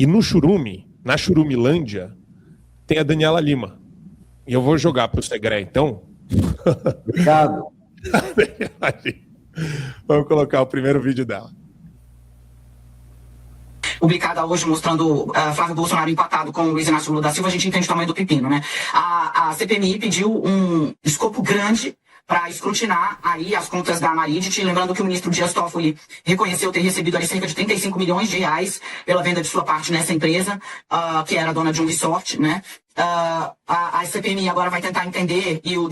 E no Churume, na Churumilândia, tem a Daniela Lima. E eu vou jogar para o Segré, então. Obrigado. Vamos colocar o primeiro vídeo dela. Publicada hoje mostrando Flávio Bolsonaro empatado com o Luiz Inácio Lula da Silva, a gente entende o tamanho do pepino, né? A CPMI pediu um escopo grande para escrutinar aí as contas da Maridit, lembrando que o ministro Dias Toffoli reconheceu ter recebido ali cerca de 35 milhões de reais pela venda de sua parte nessa empresa, que era dona de um resort, né? A CPMI agora vai tentar entender, e o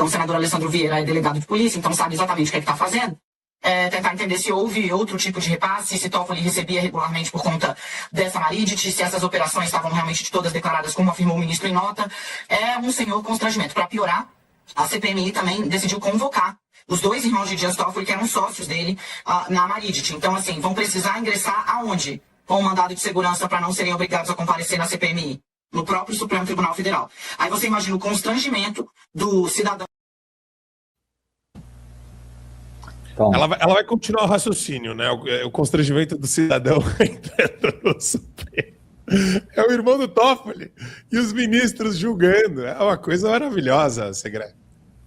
senador Alessandro Vieira é delegado de polícia, então sabe exatamente o que é que está fazendo. Tentar entender se houve outro tipo de repasse, se Toffoli recebia regularmente por conta dessa Maridit, se essas operações estavam realmente todas declaradas como afirmou o ministro em nota. É um senhor constrangimento. Para piorar, a CPMI também decidiu convocar os dois irmãos de Dias Toffoli, que eram sócios dele, na Maridit. Então, assim, vão precisar ingressar aonde? Com um mandado de segurança para não serem obrigados a comparecer na CPMI? No próprio Supremo Tribunal Federal. Aí você imagina o constrangimento do cidadão. Ela vai continuar o raciocínio, né? O constrangimento do cidadão entrando no Supremo. É o irmão do Toffoli e os ministros julgando. É uma coisa maravilhosa, Segré.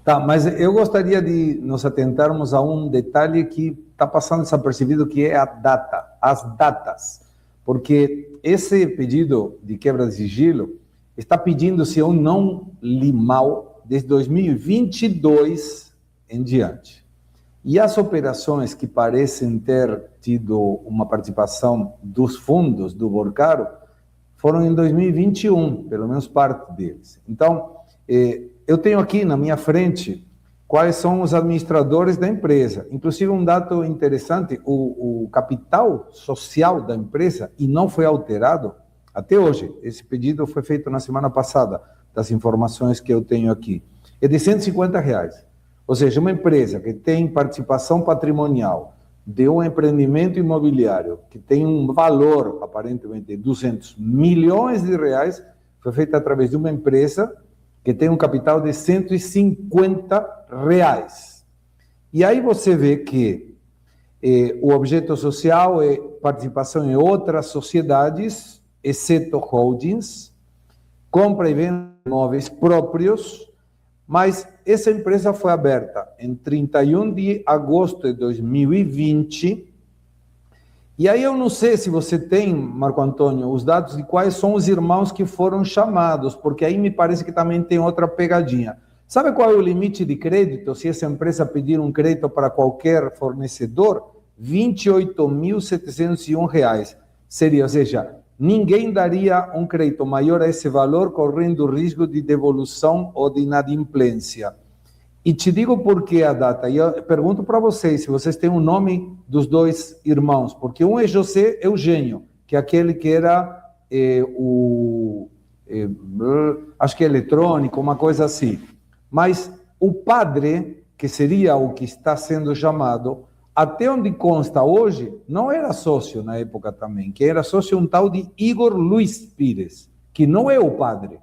Tá, mas eu gostaria de nos atentarmos a um detalhe que está passando desapercebido, que é a data, as datas. Porque esse pedido de quebra de sigilo está pedindo, se eu não li mal, desde 2022 em diante. E as operações que parecem ter tido uma participação dos fundos do Borcaro foram em 2021, pelo menos parte deles. Então, eu tenho aqui na minha frente quais são os administradores da empresa. Inclusive, um dado interessante, o capital social da empresa, e não foi alterado até hoje. Esse pedido foi feito na semana passada, das informações que eu tenho aqui. É de R$150. Ou seja, uma empresa que tem participação patrimonial de um empreendimento imobiliário que tem um valor, aparentemente, de R$200 milhões, foi feita através de uma empresa que tem um capital de R$150. E aí você vê que o objeto social é participação em outras sociedades, exceto holdings, compra e venda de imóveis próprios, mas essa empresa foi aberta em 31 de agosto de 2020. E aí eu não sei se você tem, Marco Antônio, os dados de quais são os irmãos que foram chamados, porque aí me parece que também tem outra pegadinha. Sabe qual é o limite de crédito se essa empresa pedir um crédito para qualquer fornecedor? R$28.701. Seria, ou seja, ninguém daria um crédito maior a esse valor correndo o risco de devolução ou de inadimplência. E te digo por que a data. E eu pergunto para vocês, se vocês têm o nome dos dois irmãos, porque um é José Eugênio, que é aquele que era acho que é eletrônico, uma coisa assim. Mas o padre, que seria o que está sendo chamado, até onde consta hoje, não era sócio na época também. Quem era sócio é um tal de Igor Luiz Pires, que não é o padre.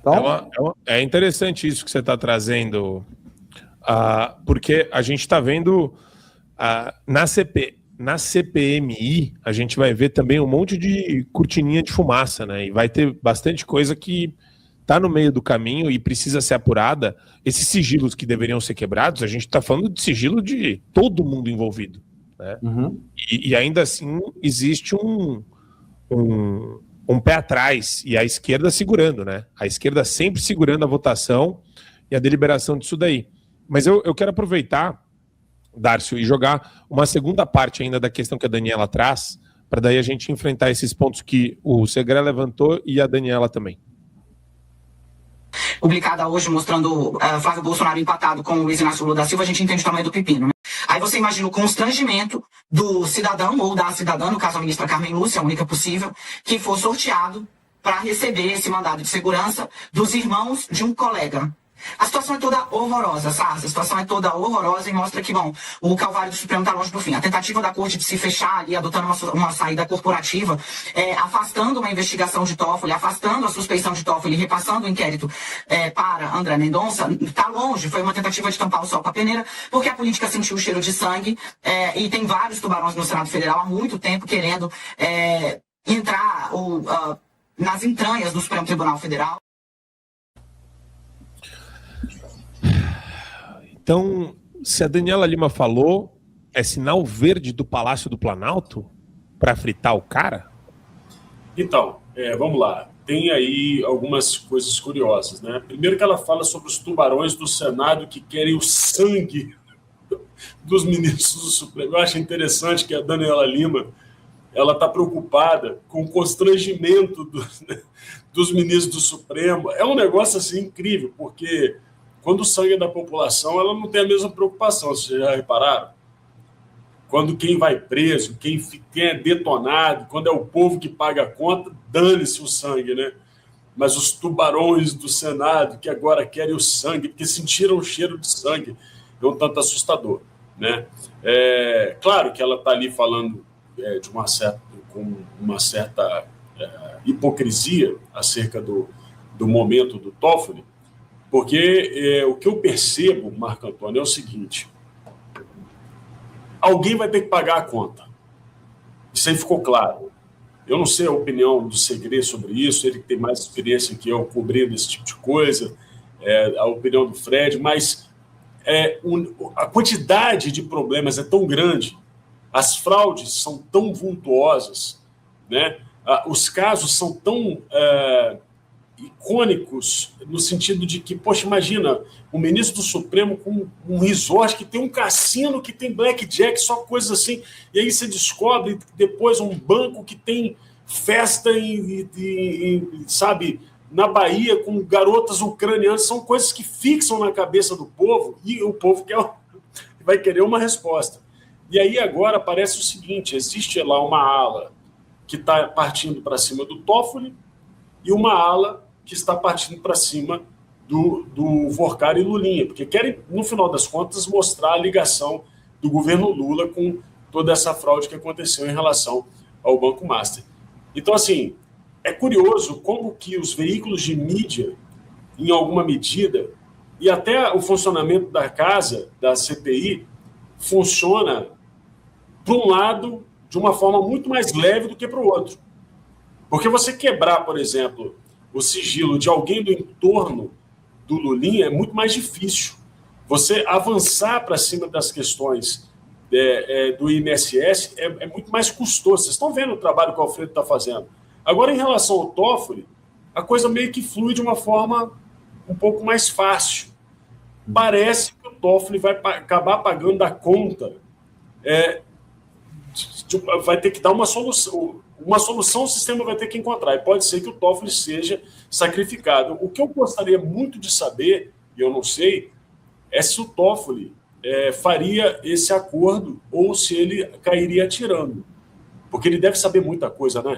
Então, é interessante isso que você está trazendo, porque a gente está vendo na CPMI, a gente vai ver também um monte de cortininha de fumaça, né? E vai ter bastante coisa que está no meio do caminho e precisa ser apurada. Esses sigilos que deveriam ser quebrados, a gente está falando de sigilo de todo mundo envolvido, né? Uhum. E ainda assim existe um pé atrás e a esquerda segurando, né? A esquerda sempre segurando a votação e a deliberação disso daí. Mas eu quero aproveitar, Darcio, e jogar uma segunda parte ainda da questão que a Daniela traz, para daí a gente enfrentar esses pontos que o Segré levantou e a Daniela também. Publicada hoje mostrando Flávio Bolsonaro empatado com o Luiz Inácio Lula da Silva, a gente entende o tamanho do pepino, né? Aí você imagina o constrangimento do cidadão ou da cidadã, no caso a ministra Carmen Lúcia, a única possível, que for sorteado para receber esse mandado de segurança dos irmãos de um colega. A situação é toda horrorosa, sabe? A situação é toda horrorosa e mostra que, bom, o calvário do Supremo está longe do fim. A tentativa da corte de se fechar ali, adotando uma saída corporativa, afastando uma investigação de Toffoli, afastando a suspeição de Toffoli, repassando o inquérito para André Mendonça, está longe. Foi uma tentativa de tampar o sol com a peneira, porque a política sentiu o cheiro de sangue e tem vários tubarões no Senado Federal há muito tempo querendo entrar nas entranhas do Supremo Tribunal Federal. Então, se a Daniela Lima falou, é sinal verde do Palácio do Planalto para fritar o cara? Então, vamos lá. Tem aí algumas coisas curiosas, né? Primeiro que ela fala sobre os tubarões do Senado que querem o sangue dos ministros do Supremo. Eu acho interessante que a Daniela Lima ela está preocupada com o constrangimento dos ministros do Supremo. É um negócio assim incrível, porque quando o sangue é da população, ela não tem a mesma preocupação, vocês já repararam? Quando quem vai preso, quem é detonado, quando é o povo que paga a conta, dane-se o sangue, né? Mas os tubarões do Senado, que agora querem o sangue, porque sentiram o cheiro de sangue, é um tanto assustador, né? Claro que ela está ali falando com uma certa hipocrisia acerca do momento do Toffoli, porque o que eu percebo, Marco Antônio, é o seguinte: alguém vai ter que pagar a conta. Isso aí ficou claro. Eu não sei a opinião do Segre sobre isso, ele que tem mais experiência que eu cobrindo esse tipo de coisa, a opinião do Fred, mas a quantidade de problemas é tão grande, as fraudes são tão vultuosas, né? Os casos são tão icônicos, no sentido de que, poxa, imagina, o ministro do Supremo com um resort que tem um cassino, que tem blackjack, só coisas assim, e aí você descobre depois um banco que tem festa sabe, na Bahia com garotas ucranianas. São coisas que fixam na cabeça do povo e o povo vai querer uma resposta. E aí agora parece o seguinte: existe lá uma ala que está partindo para cima do Toffoli e uma ala que está partindo para cima do Vorcar e Lulinha, porque querem, no final das contas, mostrar a ligação do governo Lula com toda essa fraude que aconteceu em relação ao Banco Master. Então, assim, é curioso como que os veículos de mídia, em alguma medida, e até o funcionamento da casa, da CPI, funciona, para um lado, de uma forma muito mais leve do que para o outro. Porque você quebrar, por exemplo, o sigilo de alguém do entorno do Lulinha é muito mais difícil. Você avançar para cima das questões do INSS é muito mais custoso. Vocês estão vendo o trabalho que o Alfredo está fazendo. Agora, em relação ao Toffoli, a coisa meio que flui de uma forma um pouco mais fácil. Parece que o Toffoli vai acabar pagando a conta. Vai ter que dar uma solução. Uma solução o sistema vai ter que encontrar, e pode ser que o Toffoli seja sacrificado. O que eu gostaria muito de saber, e eu não sei, é se o Toffoli faria esse acordo ou se ele cairia atirando. Porque ele deve saber muita coisa, né?